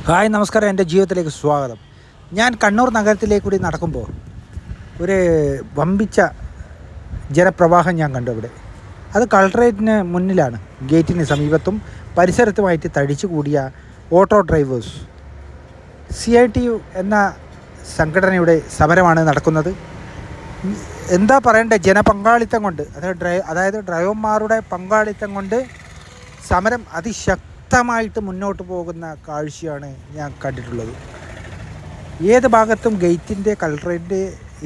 Hi നമസ്കാരം, എൻ്റെ ജീവിതത്തിലേക്ക് സ്വാഗതം. ഞാൻ കണ്ണൂർ നഗരത്തിലേക്ക് കൂടി നടക്കുമ്പോൾ ഒരു വമ്പിച്ച ജനപ്രവാഹം ഞാൻ കണ്ടു. ഇവിടെ അത് കളക്ടറേറ്റിന് മുന്നിലാണ്. ഗേറ്റിന് സമീപത്തും പരിസരത്തുമായിട്ട് തടിച്ചു കൂടിയ ഓട്ടോ ഡ്രൈവേഴ്സ് CITU എന്ന സംഘടനയുടെ സമരമാണ് നടക്കുന്നത്. എന്താ പറയണ്ടേ, ജനപങ്കാളിത്തം കൊണ്ട്, അതായത് ഡ്രൈവർമാരുടെ പങ്കാളിത്തം കൊണ്ട് സമരം അതിശക്തമായിട്ട് മുന്നോട്ട് പോകുന്ന കാഴ്ചയാണ് ഞാൻ കണ്ടിട്ടുള്ളത്. ഏത് ഭാഗത്തും ഗേറ്റിൻ്റെ, കളക്ടറേറ്റിൻ്റെ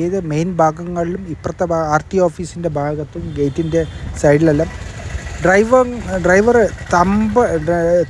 ഏത് മെയിൻ ഭാഗങ്ങളിലും, ഇപ്പുറത്തെ RTO ഓഫീസിൻ്റെ ഭാഗത്തും ഗേറ്റിൻ്റെ സൈഡിലെല്ലാം ഡ്രൈവർ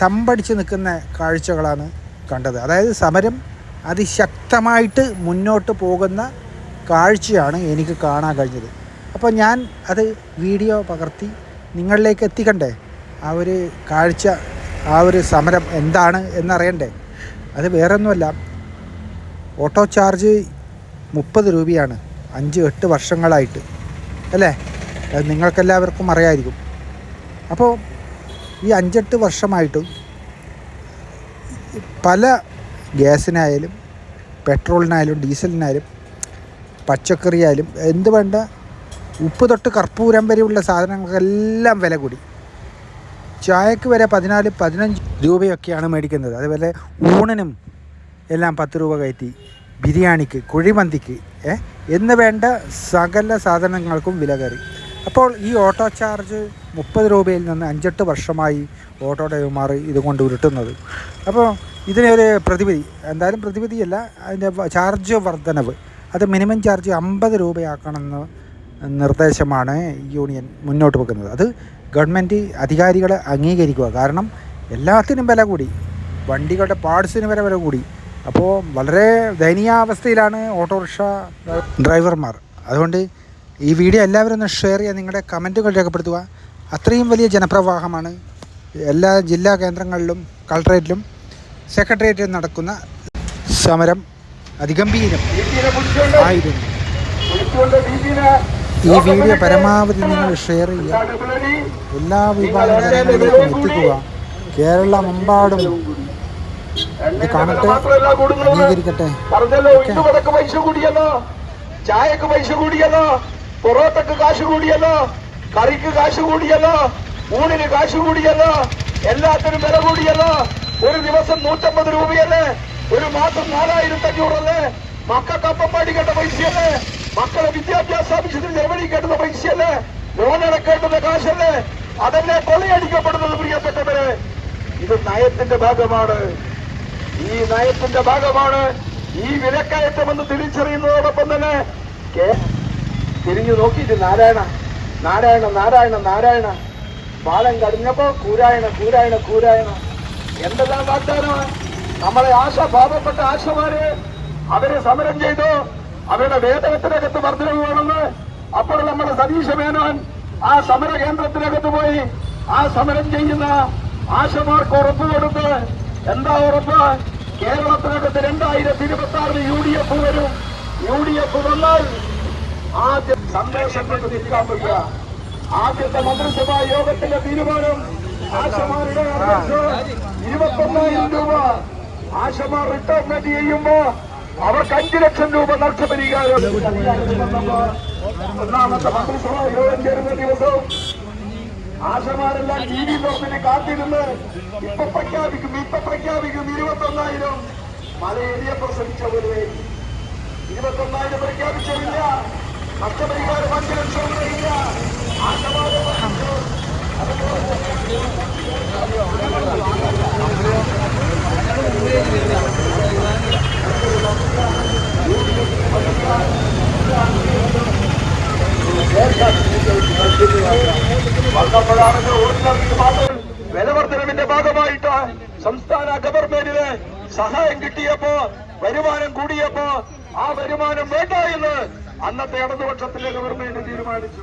തമ്പടിച്ച് നിൽക്കുന്ന കാഴ്ചകളാണ് കണ്ടത്. അതായത് സമരം അതിശക്തമായിട്ട് മുന്നോട്ട് പോകുന്ന കാഴ്ചയാണ് എനിക്ക് കാണാൻ കഴിഞ്ഞത്. അപ്പോൾ ഞാൻ അത് വീഡിയോ പകർത്തി നിങ്ങളിലേക്ക് എത്തിക്കണ്ടേ? ആ ഒരു കാഴ്ച, ആ ഒരു സമരം എന്താണ് എന്നറിയണ്ടേ? അത് വേറൊന്നുമല്ല, ഓട്ടോ ചാർജ് 30 രൂപയാണ് 5-8 വർഷങ്ങളായിട്ട്, അല്ലേ? അത് നിങ്ങൾക്കെല്ലാവർക്കും അറിയാമായിരിക്കും. അപ്പോൾ ഈ 5-8 വർഷമായിട്ടും പല ഗ്യാസിനായാലും പെട്രോളിനായാലും ഡീസലിനായാലും പച്ചക്കറിയായാലും എന്ത് വേണ്ട, ഉപ്പ് തൊട്ട് കർപ്പൂരം വരെയുള്ള സാധനങ്ങൾക്കെല്ലാം വില കൂടി. ചായക്ക് വരെ 14-15 രൂപയൊക്കെയാണ് മേടിക്കുന്നത്. അതുപോലെ ഊണിനും എല്ലാം 10 രൂപ കയറ്റി, ബിരിയാണിക്ക്, കുഴിമന്തിക്ക് എന്ന് വേണ്ട സകല സാധനങ്ങൾക്കും വില കയറി. അപ്പോൾ ഈ ഓട്ടോ ചാർജ് 30 രൂപയിൽ നിന്ന് 5-8 വർഷമായി ഓട്ടോ ഡ്രൈവർമാർ ഇതുകൊണ്ട് ഉരുട്ടുന്നത്. അപ്പോൾ ഇതിനൊരു പ്രതിവിധി, എന്തായാലും പ്രതിവിധിയല്ല, അതിൻ്റെ ചാർജ് വർധനവ്, അത് മിനിമം ചാർജ് 50 രൂപയാക്കണമെന്ന് നിർദ്ദേശമാണ് യൂണിയൻ മുന്നോട്ട് വെക്കുന്നത്. അത് ഗവൺമെൻറ് അധികാരികളെ അംഗീകരിക്കുക. കാരണം എല്ലാത്തിനും വില കൂടി, വണ്ടികളുടെ പാർട്സിന് വരെ വില കൂടി. അപ്പോൾ വളരെ ദയനീയാവസ്ഥയിലാണ് ഓട്ടോറിക്ഷ ഡ്രൈവർമാർ. അതുകൊണ്ട് ഈ വീഡിയോ എല്ലാവരും ഒന്ന് ഷെയർ ചെയ്യുക, നിങ്ങളുടെ കമൻറ്റുകൾ രേഖപ്പെടുത്തുക. അത്രയും വലിയ ജനപ്രവാഹമാണ് എല്ലാ ജില്ലാ കേന്ദ്രങ്ങളിലും കളക്ടറേറ്റിലും സെക്രട്ടേറിയറ്റിലും നടക്കുന്ന സമരം അതിഗംഭീരം ആയിരുന്നു. ഈ വീഡിയോ പരമാവധി നിങ്ങൾ ഷെയർ ചെയ്യുക, എല്ലാ വിഭാഗം ജനങ്ങളിലേക്കും എത്തിക്കുക. കേരളമെമ്പാടും ഇത് കാണട്ടെ, അംഗീകരിക്കട്ടെ. ചായക്ക് പൈസ കൂടിയല്ലോ, പൊറോട്ടക്ക് കാശ് കൂടിയല്ലോ, കറിക്ക് കാശ് കൂടിയല്ലോ, ഊണിന് കാശ് കൂടിയല്ലോ, എല്ലാത്തിനും വില കൂടിയല്ലോ. ഒരു ദിവസം 150 രൂപയല്ലേ, ഒരു മാസം 4500 മക്കൾക്കപ്പം മേടിക്കേണ്ട പൈസയല്ലേ, മക്കളെ വിദ്യാഭ്യാസ ആവശ്യത്തിന് ചെലവഴിക്കേണ്ടുന്ന പൈസയല്ലേ, ലോണടക്കേണ്ടുന്ന കാശല്ലേ, അതല്ലേ കൊള്ളയടിക്കപ്പെടുന്നത്. പ്രിയപ്പെട്ടവരെ, ഇത് നയത്തിന്റെ ഭാഗമാണ്. ഈ നയത്തിന്റെ ഭാഗമാണ്. ഈ വിലക്കയറ്റമെന്ന് തിരിച്ചറിയുന്നതോടൊപ്പം തന്നെ തിരിഞ്ഞു നോക്കിയിട്ട് നാരായണ നാരായണ നാരായണ നാരായണ, പാലം കടിഞ്ഞപ്പോ കൂരായണ കൂരായണ കൂരായണ, എന്തെല്ലാം വാഗ്ദാനമാണ്. നമ്മളെ പാവപ്പെട്ട ആശമാര് അവര് സമരം ചെയ്തു, അവരുടെ വേതനത്തിനകത്ത് വർധനവ് വേണമെന്ന്. അപ്പോൾ നമ്മുടെ സതീശ മേനോൻ ആ സമര കേന്ദ്രത്തിനകത്ത് പോയി ആ സമരം ചെയ്യുന്ന ആശമാർക്ക് ഉറപ്പ് കൊടുത്ത്, എന്താ ഉറപ്പ്? കേരളത്തിനകത്ത് 2026 UDF വരും. UDF വന്നാൽ ആദ്യ സന്ദേശം കൊണ്ട് നിൽക്കാൻ പറ്റുക. ആദ്യത്തെ മന്ത്രിസഭാ യോഗത്തിന്റെ തീരുമാനം ആശമാരുടെ 21,000 രൂപ ആശമാർ റിട്ടയർമെന്റ് ചെയ്യുമ്പോ അവർക്ക് 5 ലക്ഷം രൂപ നഷ്ടപരിഹാരം. ഒന്നാമത്തെ മന്ത്രിസഭാ യോഗം ചേരുന്ന ദിവസവും ആശമാരെല്ലാം TV തുറപ്പിന് കാത്തിരുന്ന് ഇപ്പൊ പ്രഖ്യാപിക്കും 21,000. മലയേറിയ പ്രസവിച്ച പോലെ 21,000 പ്രഖ്യാപിച്ചില്ല. നഷ്ടപരിഹാരം 5 ലക്ഷം ഇല്ല. ആശമാരെ വിലവർദ്ധനവിന്റെ ഭാഗമായിട്ട് സംസ്ഥാന ഗവൺമെന്റിന് സഹായം കിട്ടിയപ്പോ, വരുമാനം കൂടിയപ്പോ ആ വരുമാനം വേണ്ട എന്ന് അന്നത്തെ ഇടതുപക്ഷത്തിലെ ഗവൺമെന്റ് തീരുമാനിച്ചു.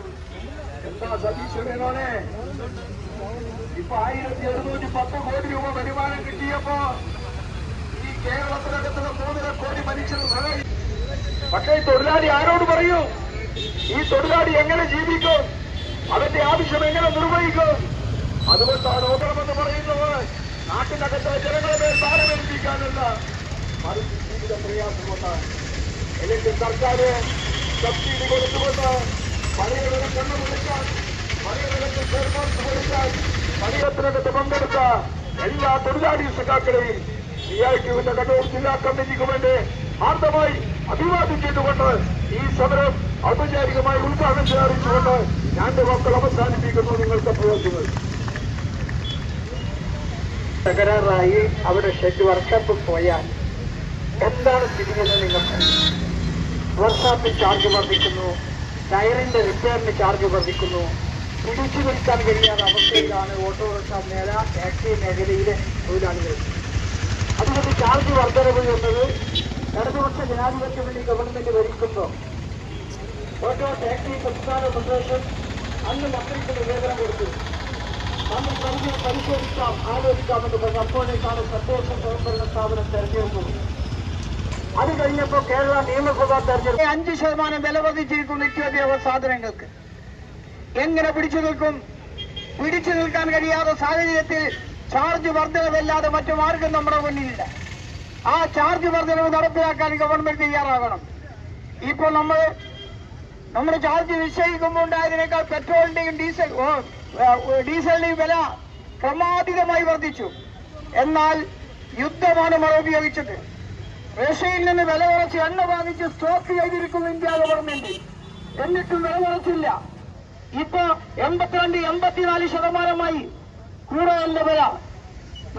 എന്താ സതീശ മേനോനെ, ഇപ്പൊ 1710 കോടി രൂപ വരുമാനം കിട്ടിയപ്പോ ഈ കേരളത്തിനകത്തുള്ള 3.5 കോടി മനുഷ്യർ സഹായിച്ചു. പക്ഷേ തൊഴിലാളി ആരോട് പറയൂ? ഈ തൊഴിലാളി എങ്ങനെ ജീവിക്കും? അവന്റെ ആവശ്യം എങ്ങനെ നിർവഹിക്കും? അതുകൊണ്ടാണ് ഓടണമെന്ന് പറയുന്നത്. നാട്ടിനകത്ത് ജനങ്ങളെ മേൽ ഭാരമേൽപ്പിക്കാനല്ല, മറിച്ച് ജീവിത പ്രയാസം കൊണ്ടാണ്. അല്ലെങ്കിൽ സർക്കാർ സബ്സിഡി കൊടുത്തുകൊണ്ട് പണികളുടെ കണ്ണ് വിളിക്കാൻ, പണികളുടെ ചെയർമാൻസ് വിളിക്കാൻ, പണിയത്തിനകത്ത് പങ്കെടുത്ത എല്ലാ തൊഴിലാളി സഖാക്കളെയും CITUവിന്റെ കണ്ണൂർ ജില്ലാ കമ്മിറ്റിക്ക് വേണ്ടി ആർദ്രമായി അഭിവാദിച്ചുകൊണ്ട് ഈ സമരം ഔപചാരികമായി ഉദ്ഘാടനം ചെയ്യാറിച്ചുകൊണ്ട് ഞാൻ വാക്കുകൾ അവസാനിപ്പിക്കുന്നു. നിങ്ങൾക്ക് പ്രയോജനം തകരാറായി അവിടെ ഷെഡ് വർക്ക്ഷോപ്പ് പോയാൽ എന്താണ് സ്ഥിതിയെന്ന് നിങ്ങൾക്ക് വർക്ക്ഷോപ്പിൽ ചാർജ് വർദ്ധിക്കുന്നു, ടയറിന്റെ റിപ്പയറിന് ചാർജ് വർദ്ധിക്കുന്നു. പിടിച്ചു നിൽക്കാൻ കഴിയാത്ത അവസ്ഥയിലാണ് ഓട്ടോറിക്ഷ മേഖല, ടാക്സി മേഖലയിലെ തൊഴിലാളികൾ. അതുകൊണ്ട് ചാർജ് വർദ്ധനവ് എന്നത് ഇടതുപക്ഷ ജനാധിപത്യ വേണ്ടി ഗവൺമെന്റ് ഭരിക്കുമ്പോൾ ഓട്ടോ ടാക്സി സംസ്ഥാന ഫെഡറേഷൻ അന്ന് മക്കൾക്ക് നിവേദനം കൊടുത്തു. നമ്മൾ പരിശോധിക്കാം, ആലോചിക്കാമെന്ന് പറഞ്ഞ് അപ്പോഴേക്കാണ് തദ്ദേശ സ്വയംഭരണ സ്ഥാപനം തെരഞ്ഞെടുപ്പ്. അത് കഴിഞ്ഞപ്പോൾ കേരള നിയമസഭാ തെരഞ്ഞെടുപ്പ് 5% വില വർദ്ധിച്ചിരിക്കും നിത്യോപയോഗ സാധനങ്ങൾക്ക്. എങ്ങനെ പിടിച്ചു നിൽക്കും? പിടിച്ചു നിൽക്കാൻ കഴിയാത്ത സാഹചര്യത്തിൽ ചാർജ് വർധനവല്ലാതെ മറ്റു മാർഗം നമ്മുടെ മുന്നിലില്ല. ആ ചാർജ് വർധനവ് നടപ്പിലാക്കാൻ ഗവൺമെന്റ് തയ്യാറാകണം. ഇപ്പോൾ നമ്മുടെ ചാർജ് നിശ്ചയിക്കുമ്പോൾ ഉണ്ടായതിനേക്കാൾ പെട്രോളിന്റെയും ഡീസലിന്റെയും വില ക്രമാതീതമായി വർദ്ധിച്ചു. എന്നാൽ യുദ്ധമാണ് മഴ ഉപയോഗിച്ചത്. റഷ്യയിൽ നിന്ന് വില കുറച്ച് എണ്ണ വാങ്ങിച്ച് സ്റ്റോക്ക് ചെയ്തിരിക്കുന്നു ഇന്ത്യ ഗവൺമെന്റ്. എന്നിട്ടും വില കുറച്ചില്ല. ഇപ്പൊ 82-84% ക്രൂഡ് വില.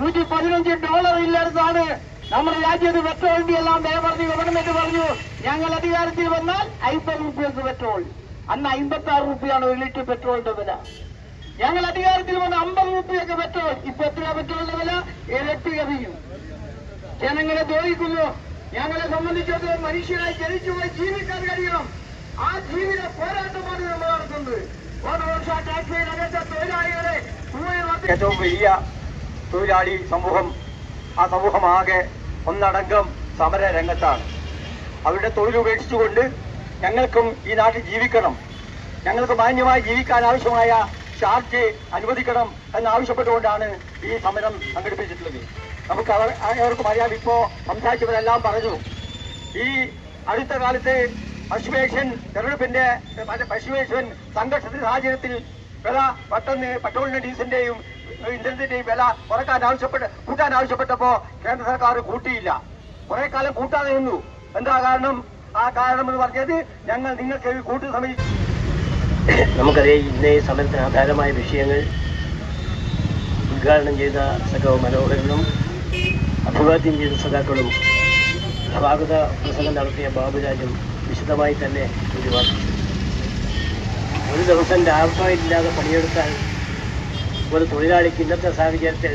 $115 ഇല്ലാത്തതാണ് നമ്മുടെ രാജ്യത്ത് പെട്രോളിന്റെ എല്ലാം വില പറഞ്ഞ് ഗവൺമെന്റ് പറഞ്ഞു ഞങ്ങൾ അധികാരത്തിൽ വന്നാൽ 50 രൂപയ്ക്ക് പെട്രോൾ. അന്ന് 56 രൂപയാണ് 1 ലിറ്റർ പെട്രോളിന്റെ വില. ഞങ്ങൾ അധികാരത്തിൽ വന്ന 50 രൂപയ്ക്ക് പെട്രോൾ. ഇപ്പൊ എത്ര പെട്രോളിന്റെ വില? ഇരട്ടി കവിഞ്ഞു. ജനങ്ങളെ ദ്രോഹിക്കുന്നു. ഞങ്ങളെ സംബന്ധിച്ചിടത്തോളം മനുഷ്യരായി ജനിച്ചുപോയി ജീവിക്കാൻ കഴിയണം. ആ ജീവിത പോരാട്ടമാണ് നമ്മൾ നടത്തുന്നത്. ഓട്ടോറിക്ഷ ടാക്സി രംഗത്തെ തൊഴിലാളികളെ ഏറ്റവും വലിയ തൊഴിലാളി സമൂഹം, ആ സമൂഹമാകെ ഒന്നടങ്കം സമര രംഗത്താണ്. അവരുടെ തൊഴിൽ ഉപേക്ഷിച്ചുകൊണ്ട് ഞങ്ങൾക്കും ഈ നാട്ടിൽ ജീവിക്കണം, ഞങ്ങൾക്ക് മാന്യമായി ജീവിക്കാൻ ആവശ്യമായ ചാർജ് അനുവദിക്കണം എന്നാവശ്യപ്പെട്ടുകൊണ്ടാണ് ഈ സമരം സംഘടിപ്പിച്ചിട്ടുള്ളത്. നമുക്ക് അവർക്കും അറിയാം, ഇപ്പോ സംസാരിച്ചവരെല്ലാം പറഞ്ഞു, ഈ അടുത്ത കാലത്ത് പശുവേഷൻ തെരഞ്ഞെടുപ്പിന്റെ പശുവേഷൻ സംഘർഷത്തിന്റെ സാഹചര്യത്തിൽ വില പെട്ടെന്ന് പെട്രോളിന്റെ ഡീസലിന്റെയും ഇന്ധനത്തിന്റെയും വില കൂട്ടാൻ ആവശ്യപ്പെട്ടപ്പോ കേന്ദ്ര സർക്കാർ കൂട്ടിയില്ല. കുറെ കാലം കൂട്ടാതെ നിന്നു. എന്താ കാരണം? ആ കാരണം എന്ന് പറഞ്ഞത് ഞങ്ങൾ നിങ്ങൾക്ക് കൂട്ടു സമയം. നമുക്കറിയാം, ഇന്നേ സമരത്തിന് ആധാരമായ വിഷയങ്ങൾ ഉദ്ഘാടനം ചെയ്ത സഖാവ് മനോഹരനും അഭിവാദ്യം ചെയ്ത സഖാക്കളും സ്വാഗത പ്രസംഗം നടത്തിയ ബാബുരാജും വിശദമായി തന്നെ പ്രതിപാദിച്ചു. ഒരു ദിവസം ലാഭമില്ലാതെ പണിയെടുത്താൽ ഒരു തൊഴിലാളിക്ക് ഇന്നത്തെ സാഹചര്യത്തിൽ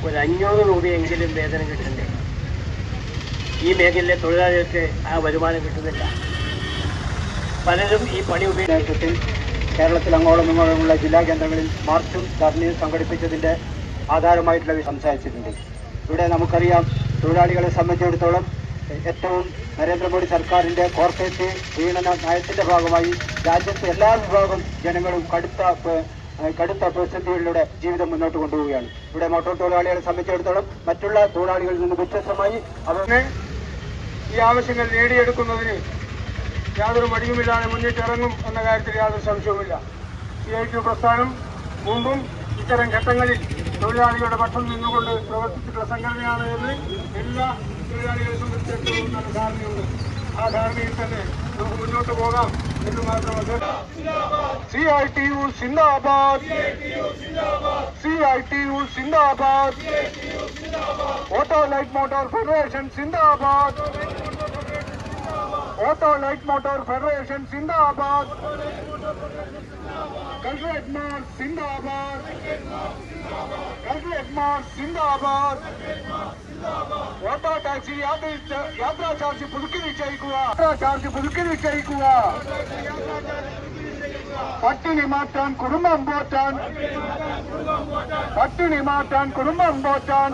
ഒരു 500 രൂപയെങ്കിലും വേതനം കിട്ടണ്ടേ? ഈ മേഖലയിലെ തൊഴിലാളികൾക്ക് ആ വരുമാനം കിട്ടുന്നില്ല. പലരും ഈ പണി ഉപയോഗിച്ചിട്ട് കേരളത്തിൽ അങ്ങോളം ഇങ്ങോളമുള്ള ജില്ലാ കേന്ദ്രങ്ങളിൽ മാർച്ചും ധർണയും സംഘടിപ്പിച്ചതിൻ്റെ ആധാരമായിട്ടുള്ള സംസാരിച്ചിട്ടുണ്ട്. ഇവിടെ നമുക്കറിയാം, തൊഴിലാളികളെ സംബന്ധിച്ചിടത്തോളം ഏറ്റവും നരേന്ദ്രമോദി സർക്കാരിൻ്റെ കോർപ്പറേറ്റ് പ്രീണന നയത്തിൻ്റെ ഭാഗമായി രാജ്യത്തെ എല്ലാ വിഭാഗം ജനങ്ങളും കടുത്ത പ്രതിസന്ധികളിലൂടെ ജീവിതം മുന്നോട്ട് കൊണ്ടുപോവുകയാണ്. ഇവിടെ മോട്ടോർ തൊഴിലാളികളെ സംബന്ധിച്ചിടത്തോളം മറ്റുള്ള തൊഴിലാളികളിൽ നിന്ന് വ്യത്യസ്തമായി അവരെ ഈ ആവശ്യങ്ങൾ നേടിയെടുക്കുന്നതിന് യാതൊരു മടിയുമില്ലാതെ മുന്നിട്ടിറങ്ങും എന്ന കാര്യത്തിൽ യാതൊരു സംശയവുമില്ല. CITU പ്രസ്ഥാനം മുമ്പും ഇത്തരം ഘട്ടങ്ങളിൽ തൊഴിലാളികളുടെ പക്ഷം നിന്നുകൊണ്ട് പ്രവർത്തിച്ചിട്ടുള്ള സംഘടനയാണ് എന്ന് എല്ലാ തൊഴിലാളികളെ സംബന്ധിച്ചിടത്തോളം നല്ല ധാരണയുണ്ട്. ആ ധാരണയിൽ തന്നെ നമുക്ക് മുന്നോട്ട് പോകാം എന്ന് മാത്രമല്ല. CITU സിന്ദാബാദ്, CITU സിന്ദാബാദ്, ഓട്ടോ ലൈറ്റ് മോട്ടോർ ഫെഡറേഷൻ സിന്ദാബാദ്, ഓട്ടോ ലൈറ്റ് മോട്ടോർ ഫെഡറേഷൻ സിന്ദാബാദ്, കൾട്രേറ്റ് മാർച്ച് സിന്ദാബാദ്, കൾട്രേറ്റ് മാർച്ച് സിന്ദാബാദ്. ഓട്ടോ ടാക്സി യാത്രാ ചാർജ് പുതുക്കി നിശ്ചയിക്കുക, യാത്രാ ചാർജ് പുതുക്കി നിശ്ചയിക്കുക. പട്ടിണി മാറ്റാൻ കുടുംബം പോറ്റാൻ പട്ടിണി മാറ്റാൻ കുടുംബം പോറ്റാൻ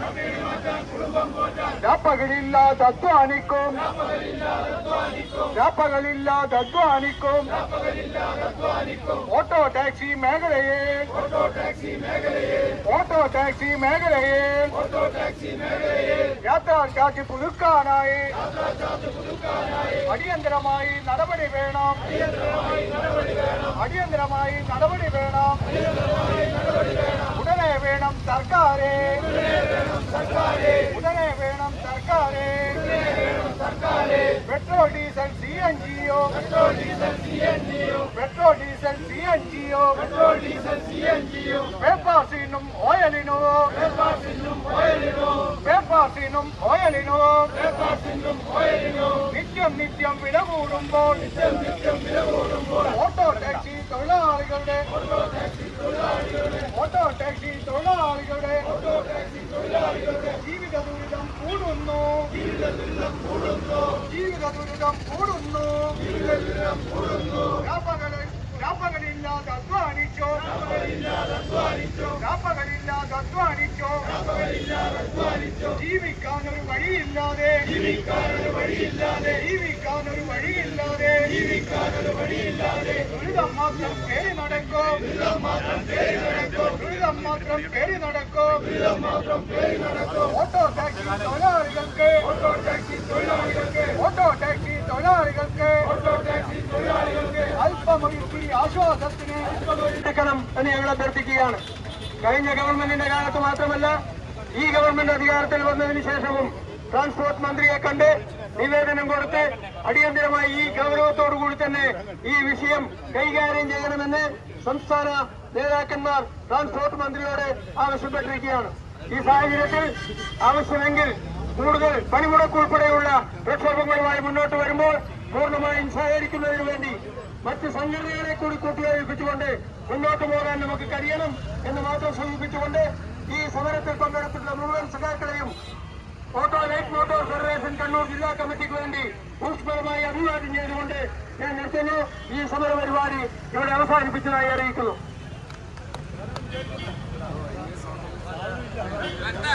രാപ്പകലില്ലാതെ അധ്വാനിക്കും രാപ്പകലില്ലാതെ അധ്വാനിക്കും ഓട്ടോ ടാക്സി മേഖലയെ ഓട്ടോ ടാക്സി മേഖലയെ യാത്രാ ചാർജ് പുതുക്കാനായി അടിയന്തരമായി നടപടി വേണം അടിയന്തരമായി നടപടി വേണം ഉടനെ വേണം സർക്കാരെ ഉടനെ വേണം സർക്കാരെ petrol diesel CNGO petrol diesel CNGO പേപ്പാസിനും ഓയിലിനോ പേപ്പാസിനും ഓയിലിനോ നിത്യം നിത്യം വില കൂടുമ്പോൾ ഓട്ടോ ടാക്സി തൊഴിലാളികളുടെ ഓട്ടോ ടാക്സി തൊഴിലാളികളുടെ ജീവിത ദുരിതം കൂടുന്നു ജീവിത ദുരിതം കൂടുന്നു രാപ്പകലില്ലാതെ അധ്വാനിച്ചോ രാപ്പകലില്ലാതെ അധ്വാനിച്ചോ ജീവിക്കാനൊരു വഴിയില്ലാതെ ജീവിക്കാനൊരു വഴിയില്ലാതെ ദുരിതം മാത്രം കയറി നടക്കും ദുരിതം മാത്രം കയറി നടക്കും ഓട്ടോ ടാക്സി തൊഴിലാളികൾക്ക് ഓട്ടോ ടാക്സി തൊഴിലാളികൾക്ക് അല്പമൊഴുക്കി ആശ്വാസത്തിന് എടുക്കണം എന്ന് ഞങ്ങൾ അഭ്യർത്ഥിക്കുകയാണ്. കഴിഞ്ഞ ഗവൺമെന്റിന്റെ കാലത്ത് മാത്രമല്ല ഈ ഗവൺമെന്റ് അധികാരത്തിൽ വന്നതിന് ശേഷവും ട്രാൻസ്പോർട്ട് മന്ത്രിയെ കണ്ട് നിവേദനം കൊടുത്ത് അടിയന്തരമായി ഈ ഗൗരവത്തോടുകൂടി തന്നെ ഈ വിഷയം കൈകാര്യം ചെയ്യണമെന്ന് സംസ്ഥാന നേതാക്കന്മാർ ട്രാൻസ്പോർട്ട് മന്ത്രിയോട് ആവശ്യപ്പെട്ടിരിക്കുകയാണ്. ഈ സാഹചര്യത്തിൽ ആവശ്യമെങ്കിൽ കൂടുതൽ പണിമുടക്കുൾപ്പെടെയുള്ള പ്രക്ഷോഭങ്ങളുമായി മുന്നോട്ട് വരുമ്പോൾ പൂർണ്ണമായും സഹകരിക്കുന്നതിന് വേണ്ടി മറ്റ് സംഘടനകളെ കൂടി കൂട്ടിയോജിപ്പിച്ചുകൊണ്ട് മുന്നോട്ട് പോകാൻ നമുക്ക് കഴിയണം എന്ന് മാത്രം സൂചിപ്പിച്ചുകൊണ്ട് ഈ സമരത്തിൽ പങ്കെടുത്തിട്ടുള്ള മുഴുവൻ സഖാക്കളെയും auto light motor federation Kannur ജില്ലാ കമ്മിറ്റിക്ക് വേണ്ടി ഊഷ്മളമായി അഭിവാദ്യം ചെയ്തുകൊണ്ട് ഞാൻ നിർത്തുന്നു. ഈ സമര പരിപാടി ഇവിടെ അവസാനിപ്പിച്ചതായി അറിയിക്കുന്നു.